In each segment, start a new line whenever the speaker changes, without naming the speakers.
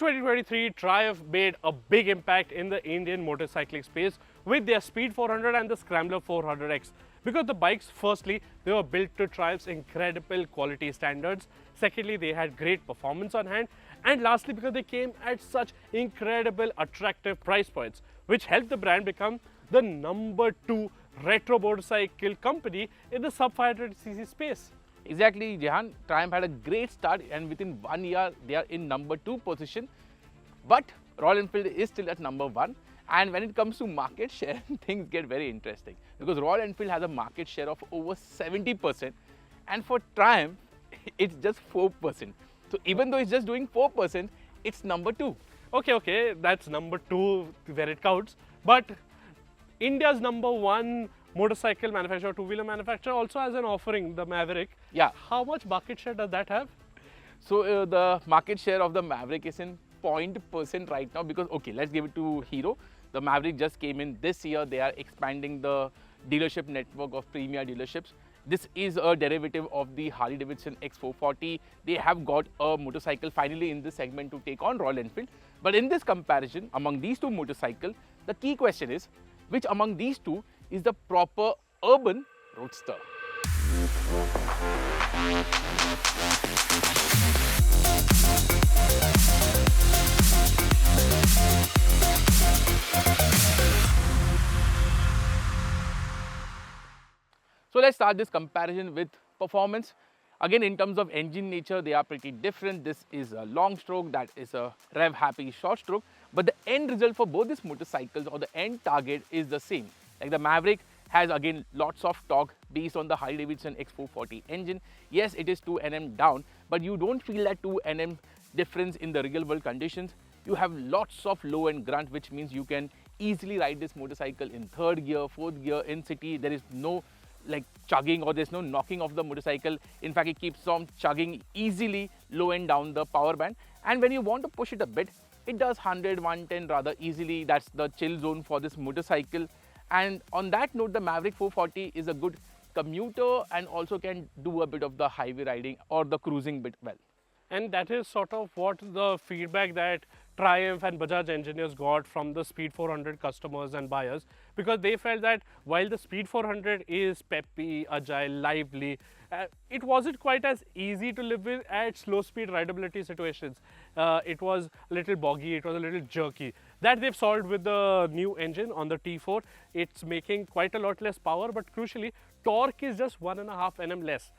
2023, Triumph made a big impact in the Indian motorcycling space with their Speed 400 and the Scrambler 400X. Because the bikes, firstly, they were built to Triumph's incredible quality standards. Secondly, they had great performance on hand. And lastly, because they came at such incredible, attractive price points, which helped the brand become the #2 retro motorcycle company in the sub 500cc space.
Exactly, Jehan. Triumph had a great start and within 1 year they are in #2 position. But Royal Enfield is still at #1. And when it comes to market share, things get very interesting because Royal Enfield has a market share of over 70% and for Triumph, it's just 4%. So even though it's just doing 4%, it's #2.
Okay, that's #2 where it counts. But India's #1 motorcycle manufacturer, two-wheeler manufacturer also has an offering, the Mavrick.
Yeah.
How much market share does that have?
So the market share of the Mavrick is in 0% right now because, okay, let's give it to Hero. The Mavrick just came in this year. They are expanding the dealership network of Premia dealerships. This is a derivative of the Harley Davidson X440. They have got a motorcycle finally in this segment to take on Royal Enfield. But in this comparison, among these two motorcycles, the key question is, which among these two is the proper urban roadster? So let's start this comparison with performance. Again, in terms of engine nature, they are pretty different. This is a long stroke, that is a rev happy short stroke. But the end result for both these motorcycles or the end target is the same. Like the Mavrick has again lots of torque based on the Harley Davidson X440 engine. Yes, it is 2 Nm down, but you don't feel that 2 Nm difference in the real world conditions. You have lots of low end grunt, which means you can easily ride this motorcycle in 3rd gear, 4th gear in city. There is no like chugging or there's no knocking of the motorcycle. In fact, it keeps on chugging easily low end down the power band. And when you want to push it a bit, it does 100, 110 rather easily. That's the chill zone for this motorcycle. And on that note, the Mavrick 440 is a good commuter and also can do a bit of the highway riding or the cruising bit well.
And that is sort of what the feedback that Triumph and Bajaj engineers got from the Speed 400 customers and buyers, because they felt that while the Speed 400 is peppy, agile, lively, it wasn't quite as easy to live with at slow speed rideability situations. It was a little boggy, it was a little jerky. That they've solved with the new engine on the T4. It's making quite a lot less power, but crucially, torque is just 1.5 Nm less.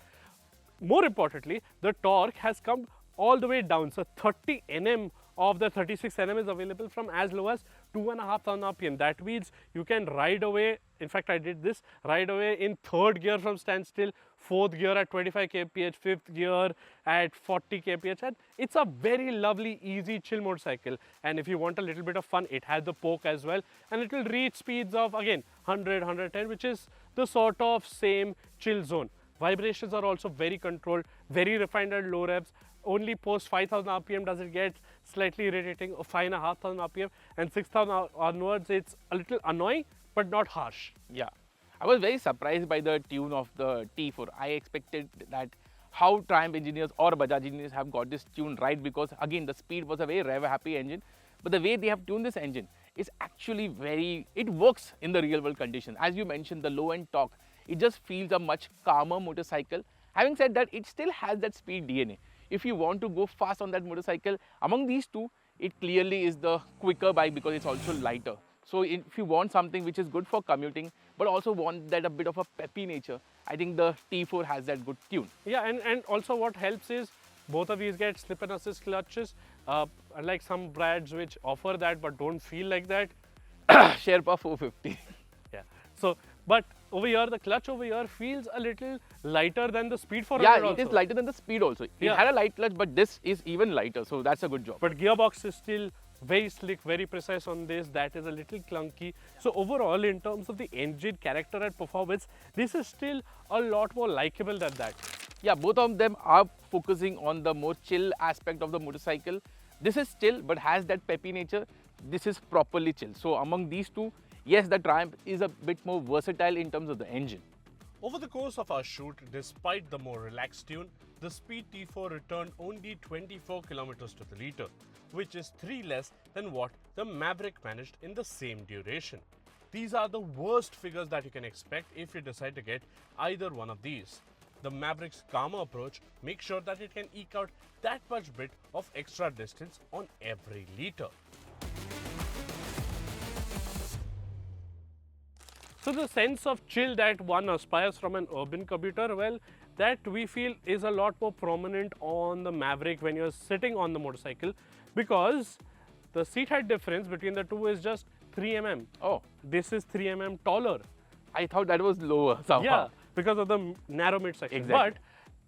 More importantly, the torque has come all the way down. So 30 Nm of the 36 Nm is available from as low as 2,500 RPM. That means you can ride away. In fact, I did this, ride away in 3rd gear from standstill, 4th gear at 25 kph, 5th gear at 40 kph. And it's a very lovely, easy, chill motorcycle. And if you want a little bit of fun, it has the poke as well. And it will reach speeds of, again, 100, 110, which is the sort of same chill zone. Vibrations are also very controlled, very refined at low revs. Only post 5,000 RPM does it get slightly irritating, or 5,500 RPM, and 6,000 onwards it's a little annoying but not harsh.
Yeah, I was very surprised by the tune of the T4. I expected that how Triumph engineers or Bajaj engineers have got this tune right, because again the speed was a very rev happy engine, but the way they have tuned this engine is actually it works in the real world conditions. As you mentioned, the low end torque, it just feels a much calmer motorcycle. Having said that, it still has that speed DNA. If you want to go fast on that motorcycle, among these two, it clearly is the quicker bike because it's also lighter. So if you want something which is good for commuting, but also want that a bit of a peppy nature, I think the T4 has that good tune.
Yeah, and also what helps is both of these get slip and assist clutches, unlike some brands which offer that but don't feel like that.
Sherpa 450.
Yeah. So, but over here, the clutch over here feels a little lighter than the Speed 400
Yeah, it is lighter than the Speed also. It had a light clutch, but this is even lighter, so that's a good job.
But gearbox is still very slick, very precise on this. That is a little clunky. So overall, in terms of the engine character and performance, this is still a lot more likable than that.
Yeah, both of them are focusing on the more chill aspect of the motorcycle. This is chill, but has that peppy nature. This is properly chill. So among these two, yes, the Triumph is a bit more versatile in terms of the engine.
Over the course of our shoot, despite the more relaxed tune, the Speed T4 returned only 24 kilometers to the liter, which is 3 less than what the Maverick managed in the same duration. These are the worst figures that you can expect if you decide to get either one of these. The Maverick's calmer approach makes sure that it can eke out that much bit of extra distance on every liter. So the sense of chill that one aspires from an urban commuter, well, that we feel is a lot more prominent on the Maverick when you're sitting on the motorcycle, because the seat height difference between the two is just 3 mm.
Oh,
This is 3 mm taller.
I thought that was lower somehow.
Yeah, because of the narrow midsection.
Exactly.
But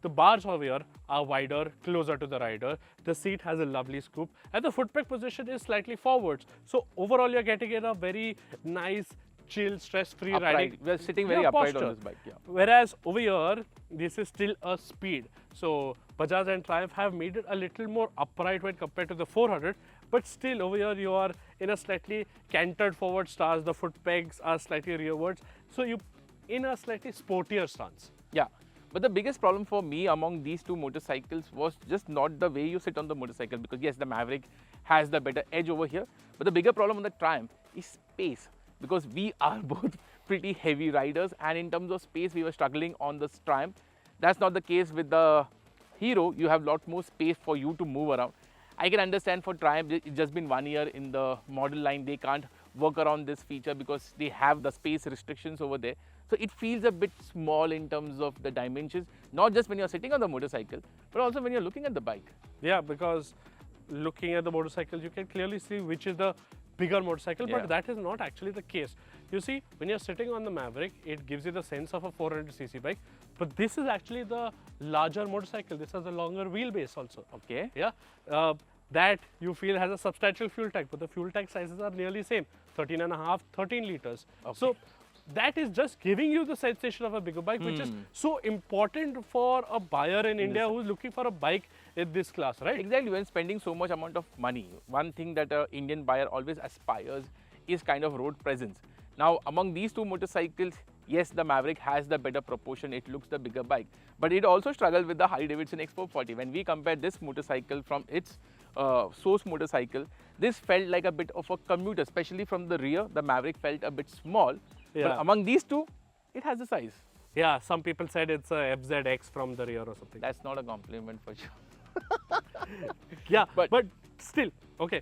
the bars over here are wider, closer to the rider. The seat has a lovely scoop, and the foot peg position is slightly forwards. So overall, you're getting in a very nice, chill, stress-free
Upright.
riding.
We are sitting very upright
posture.
on this bike. Yeah.
Whereas over here, this is still a speed. So Bajaj and Triumph have made it a little more upright when compared to the 400. But still, over here, you are in a slightly canted forward stance. The foot pegs are slightly rearwards. So you in a slightly sportier stance.
Yeah. But the biggest problem for me among these two motorcycles was just not the way you sit on the motorcycle, because yes, the Maverick has the better edge over here. But the bigger problem on the Triumph is space, because we are both pretty heavy riders, and in terms of space, we were struggling on the Triumph. That's not the case with the Hero. You have a lot more space for you to move around. I can understand for Triumph, it's just been 1 year in the model line. They can't work around this feature because they have the space restrictions over there. So it feels a bit small in terms of the dimensions, not just when you're sitting on the motorcycle, but also when you're looking at the bike.
Yeah, because looking at the motorcycle, you can clearly see which is the bigger motorcycle,
Yeah.
but that is not actually the case. You see, when you're sitting on the Maverick, it gives you the sense of a 400cc bike, but this is actually the larger motorcycle. This has a longer wheelbase also.
Okay.
Yeah, that you feel has a substantial fuel tank, but the fuel tank sizes are nearly same, 13.5, 13 liters.
Okay.
So that is just giving you the sensation of a bigger bike, which is so important for a buyer in India who's looking for a bike in this class, right?
Exactly. When spending so much amount of money, one thing that an Indian buyer always aspires is kind of road presence. Now, among these two motorcycles, yes, the Maverick has the better proportion. It looks the bigger bike, but it also struggled with the Harley-Davidson X440. When we compare this motorcycle from its source motorcycle, this felt like a bit of a commuter, especially from the rear. The Maverick felt a bit small,
Yeah.
but among these two, it has the size.
Yeah, some people said it's a FZX from the rear or something.
That's not a compliment for sure.
Yeah,
But-
but still, okay.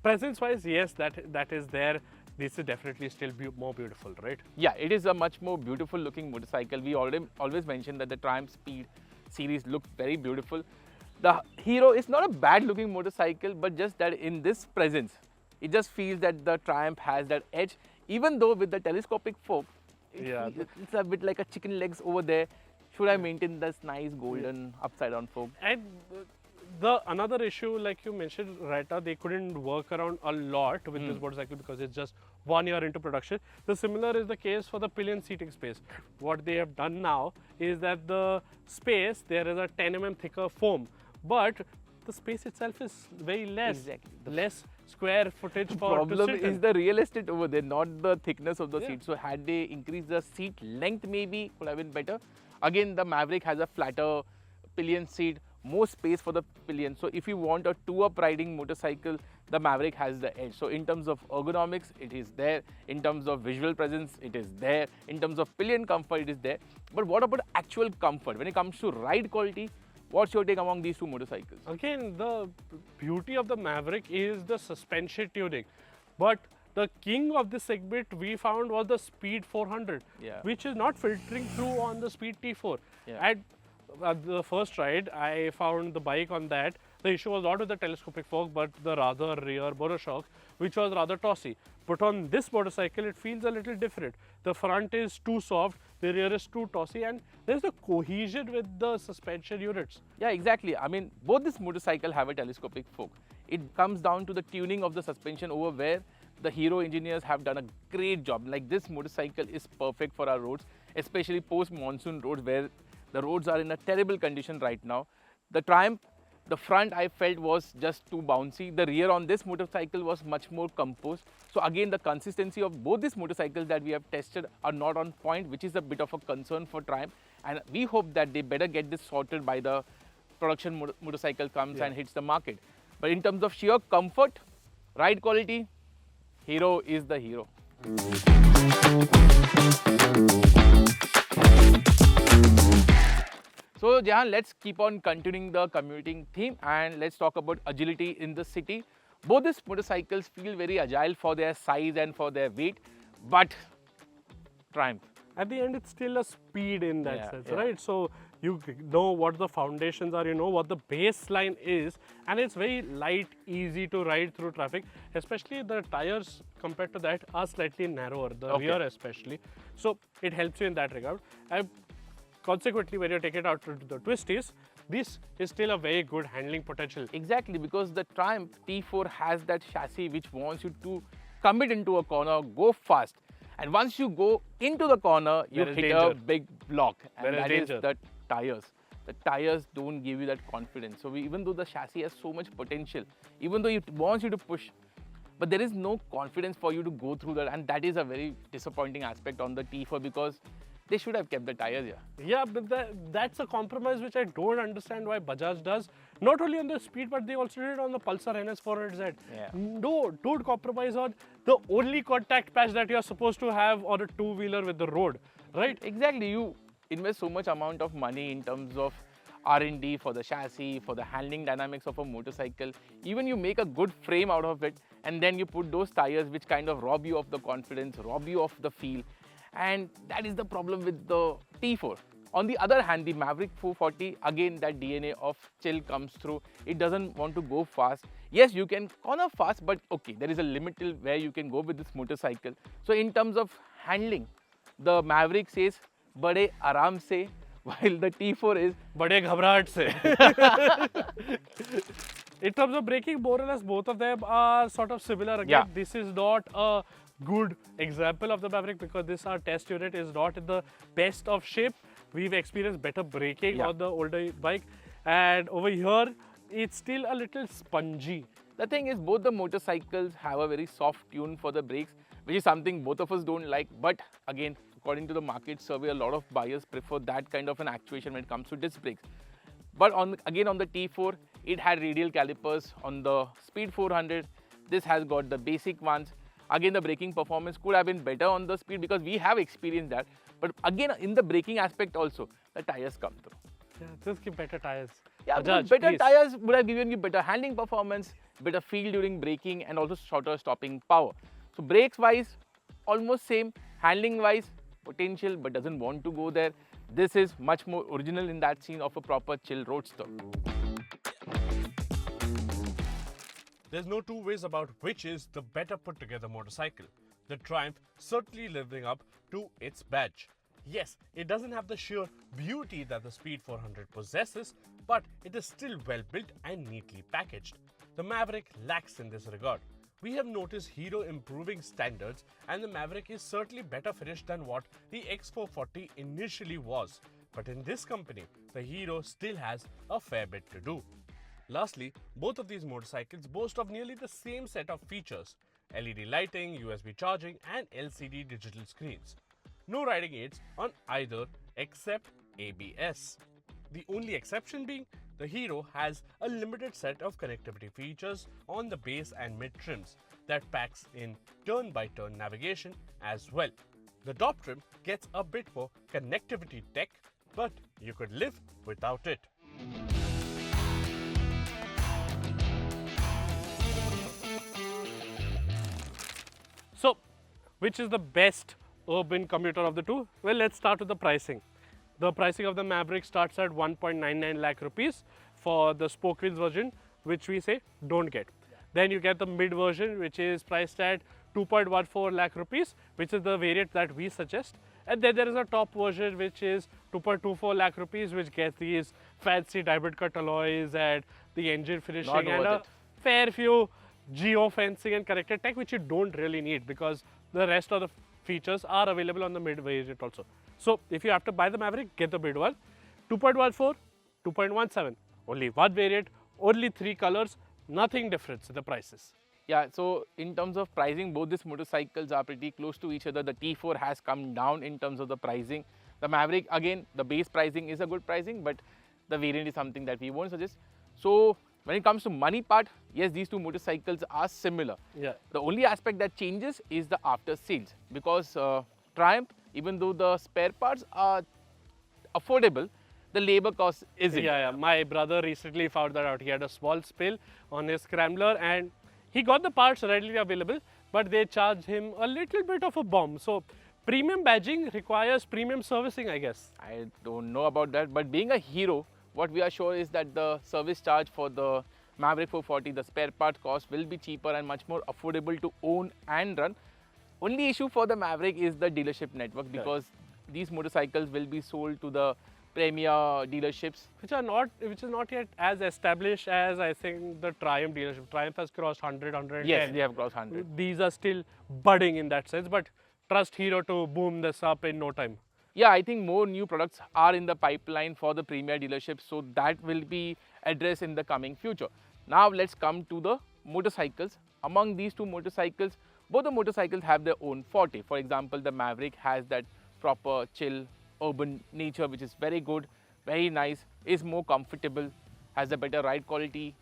Presence-wise, yes, that is there. This is definitely still more beautiful, right?
Yeah, it is a much more beautiful looking motorcycle. We always mentioned that the Triumph Speed series looked very beautiful. The Hero is not a bad looking motorcycle, but just that in this presence, it just feels that the Triumph has that edge. Even though with the telescopic fork, it's a bit like a chicken legs over there. Should I maintain this nice golden upside down fork?
And the another issue, like you mentioned, Raita, they couldn't work around a lot with this motorcycle because it's just 1 year into production. The similar is the case for the pillion seating space. What they have done now is that the space, there is a 10 mm thicker foam, but the space itself is very less.
Exactly.
Less square footage
The
for to
problem
sit
is
in.
the real estate over there, not the thickness of the
Yeah.
seat. So had they increased the seat length, maybe could have been better. Again, the Maverick has a flatter pillion seat, more space for the pillion. So if you want a two-up riding motorcycle, the Maverick has the edge. So in terms of ergonomics, it is there. In terms of visual presence, it is there. In terms of pillion comfort, it is there. But what about actual comfort? When it comes to ride quality, what's your take among these two motorcycles?
Again, the beauty of the Maverick is the suspension tuning. But the king of this segment we found was the Speed 400,
Yeah.
which is not filtering through on the Speed T4.
Yeah.
At the first ride, I found the bike on that. The issue was not with the telescopic fork, but the rather rear monoshock, which was rather tossy. But on this motorcycle, it feels a little different. The front is too soft, the rear is too tossy, and there's a cohesion with the suspension units.
Yeah, exactly. I mean, both this motorcycle have a telescopic fork. It comes down to the tuning of the suspension over where the Hero engineers have done a great job. Like, this motorcycle is perfect for our roads, especially post-monsoon roads where the roads are in a terrible condition right now. The Triumph The front I felt was just too bouncy. The rear on this motorcycle was much more composed. So again, the consistency of both these motorcycles that we have tested are not on point, which is a bit of a concern for Triumph. And we hope that they better get this sorted by the production motorcycle comes and hits the market. But in terms of sheer comfort, ride quality, Hero is the hero. So Jahan, let's keep on continuing the commuting theme and let's talk about agility in the city. Both these motorcycles feel very agile for their size and for their weight, but Triumph.
At the end, it's still a speed in that
Yeah,
sense,
yeah.
right? So you know what the foundations are, you know what the baseline is, and it's very light, easy to ride through traffic. Especially the tires compared to that are slightly narrower, the
Okay.
rear especially. So it helps you in that regard. And consequently, when you take it out to the twisties, this is still a very good handling potential.
Exactly, because the Triumph T4 has that chassis which wants you to commit into a corner, go fast. And once you go into the corner, you
There is
hit a
danger.
big block. And
There is
that is
danger.
the tires. The tires don't give you that confidence. So even though the chassis has so much potential, even though it wants you to push, but there is no confidence for you to go through that. And that is a very disappointing aspect on the T4 because they should have kept the tires here.
Yeah, but that's a compromise which I don't understand why Bajaj does. Not only on the speed, but they also did it on the Pulsar NS400Z.
Yeah.
No, don't compromise on the only contact patch that you're supposed to have on a two-wheeler with the road, right?
Exactly, you invest so much amount of money in terms of R&D for the chassis, for the handling dynamics of a motorcycle. Even you make a good frame out of it and then you put those tires which kind of rob you of the confidence, rob you of the feel. And that is the problem with the T4. On the other hand, the Mavrick 440, again that DNA of chill comes through. It doesn't want to go fast. Yes, you can corner fast, but okay, there is a limit till where you can go with this motorcycle. So in terms of handling, the Maverick says, "Bade aaram se," while the T4 is,
बड़े घबराहट से. In terms of braking, more or less both of them are sort of similar. Again,
Yeah.
this is not a good example of the Maverick because this our test unit is not in the best of shape. We've experienced better braking
Yeah.
on the older bike, and over here it's still a little spongy.
the thing is both the motorcycles have a very soft tune for the brakes, which is something both of us don't like. But again, according to the market survey, a lot of buyers prefer that kind of an actuation when it comes to disc brakes. But again on the T4, it had radial calipers. On the Speed 400, this has got the basic ones. Again, the braking performance could have been better on the Speed because we have experienced that. But again, in the braking aspect also, the tires come through.
Yeah, just give better tires.
Yeah,
Bajaj,
better
please.
tires would have given you better handling performance, better feel during braking, and also shorter stopping power. So brakes wise, almost same. Handling wise, potential but doesn't want to go there. This is much more original in that scene of a proper chill roadster.
There's no two ways about which is the better put together motorcycle. The Triumph certainly living up to its badge. Yes, it doesn't have the sheer beauty that the Speed 400 possesses, but it is still well built and neatly packaged. The Maverick lacks in this regard. We have noticed Hero improving standards, and the Maverick is certainly better finished than what the X440 initially was. But in this company, the Hero still has a fair bit to do. Lastly, both of these motorcycles boast of nearly the same set of features: LED lighting, USB charging, and LCD digital screens. No riding aids on either except ABS. The only exception being the Hero has a limited set of connectivity features on the base and mid trims that packs in turn-by-turn navigation as well. The top trim gets a bit more connectivity tech, but you could live without it. So, which is the best urban commuter of the two? Well, let's start with the pricing. The pricing of the Maverick starts at 1.99 lakh rupees for the spoke wheels version, which we say don't get. Then you get the mid version, which is priced at 2.14 lakh rupees, which is the variant that we suggest. And then there is a top version, which is 2.24 lakh rupees, which gets these fancy diamond cut alloys and the engine finishing
Not
and
worth
a fair few geo-fencing and corrected tech, which you don't really need because the rest of the features are available on the mid variant also. So if you have to buy the Maverick, get the mid one. 2.14, 2.17, only one variant, only 3 colors, nothing difference in the prices.
Yeah, so in terms of pricing, both these motorcycles are pretty close to each other. The T4 has come down in terms of the pricing. The Mavrick, again, the base pricing is a good pricing, but the variant is something that we won't suggest. So when it comes to money part, yes, these two motorcycles are similar.
Yeah.
The only aspect that changes is the after sales, because Triumph, even though the spare parts are affordable, the labor cost isn't.
Yeah, my brother recently found that out. He had a small spill on his scrambler and he got the parts readily available, but they charged him a little bit of a bomb. So premium badging requires premium servicing, I guess.
I don't know about that, but being a Hero, what we are sure is that the service charge for the Mavrick 440, the spare part cost will be cheaper and much more affordable to own and run. Only issue for the Mavrick is the dealership network, because these motorcycles will be sold to the Premia dealerships,
Which is not yet as established as I think the Triumph dealership. Triumph has crossed 100, 110.
Yes, they have crossed 100.
These are still budding in that sense, but trust Hero to boom this up in no time.
Yeah, I think more new products are in the pipeline for the Premia dealerships, so that will be addressed in the coming future. Now let's come to the motorcycles. Among these two motorcycles, both the motorcycles have their own forte. For example, the Mavrick has that proper chill urban nature, which is very good, very nice, is more comfortable, has a better ride quality.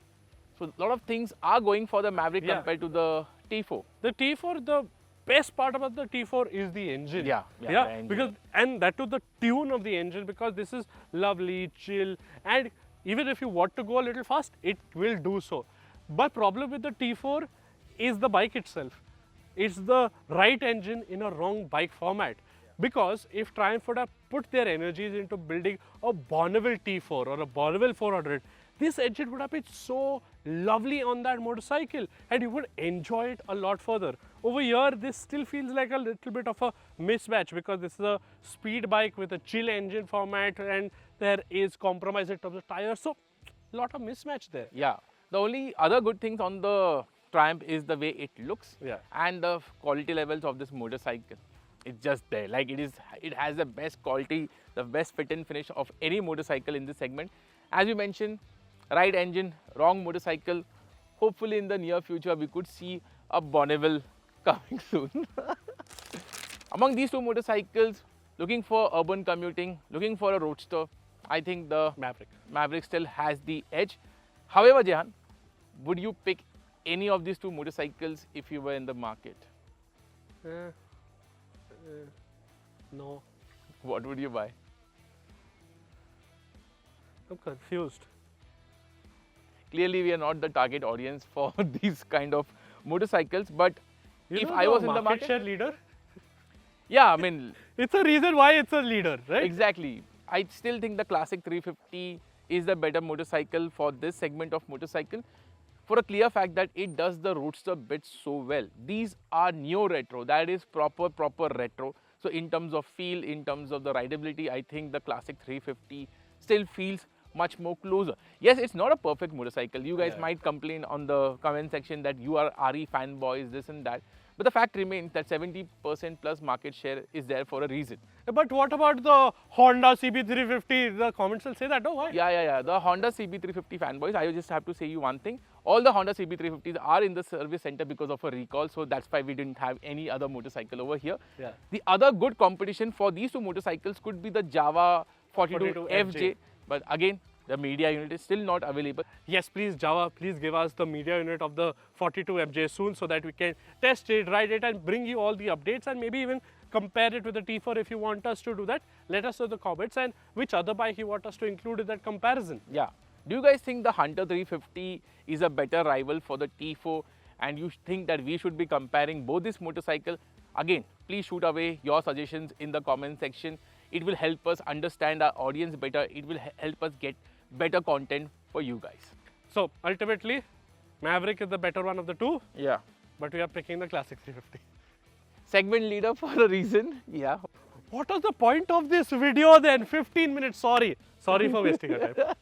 So a lot of things are going for the Mavrick compared to the T4.
The T4, the best part about the T4 is the engine.
Yeah, the engine.
Because and that to the tune of the engine, because this is lovely, chill, and even if you want to go a little fast, it will do so. But problem with the T4 is the bike itself. It's the right engine in a wrong bike format. Because if Triumph would have put their energies into building a Bonneville T4 or a Bonneville 400, this engine would have been so lovely on that motorcycle and you would enjoy it a lot further. Over here, this still feels like a little bit of a mismatch, because this is a speed bike with a chill engine format and there is compromise in terms of tires. So, a lot of mismatch there.
Yeah, the only other good things on the Triumph is the way it looks and the quality levels of this motorcycle. It's just there, like it has the best quality, the best fit and finish of any motorcycle in this segment. As you mentioned, right engine, wrong motorcycle. Hopefully in the near future we could see a Bonneville coming soon. Among these two motorcycles, looking for urban commuting, looking for a Roadster, I think the Mavrick still has the edge. However, Jehan, would you pick any of these two motorcycles if you were in the market?
No.
What would you buy?
I'm confused.
Clearly, we are not the target audience for these kind of motorcycles, but if I was in the market
share leader,
yeah, I mean,
it's a reason why it's a leader, right?
Exactly. I still think the Classic 350 is the better motorcycle for this segment of motorcycle, for a clear fact that it does the Roadster bit so well. These are neo-retro, that is proper retro. So in terms of feel, in terms of the rideability, I think the Classic 350 still feels much more closer. Yes, it's not a perfect motorcycle. You guys might complain on the comment section that you are RE fanboys, this and that. But the fact remains that 70% plus market share is there for a reason.
But what about the Honda CB350? The comments will say that, oh, why?
Yeah. The Honda CB350 fanboys, I just have to say you one thing. All the Honda CB350s are in the service center because of a recall. So that's why we didn't have any other motorcycle over here.
Yeah.
The other good competition for these two motorcycles could be the Java 42 FJ. But again, the media unit is still not available.
Yes, please, Java, please give us the media unit of the 42 MJ soon so that we can test it, ride it and bring you all the updates and maybe even compare it with the T4 if you want us to do that. Let us know in the comments and which other bike you want us to include in that comparison.
Yeah. Do you guys think the Hunter 350 is a better rival for the T4 and you think that we should be comparing both this motorcycle? Again, please shoot away your suggestions in the comment section. It will help us understand our audience better. It will help us get better content for you guys.
So ultimately, Mavrick is the better one of the two.
Yeah.
But we are picking the Classic 350.
Segment leader for a reason. Yeah.
What was the point of this video then? 15 minutes, sorry. Sorry for wasting your time.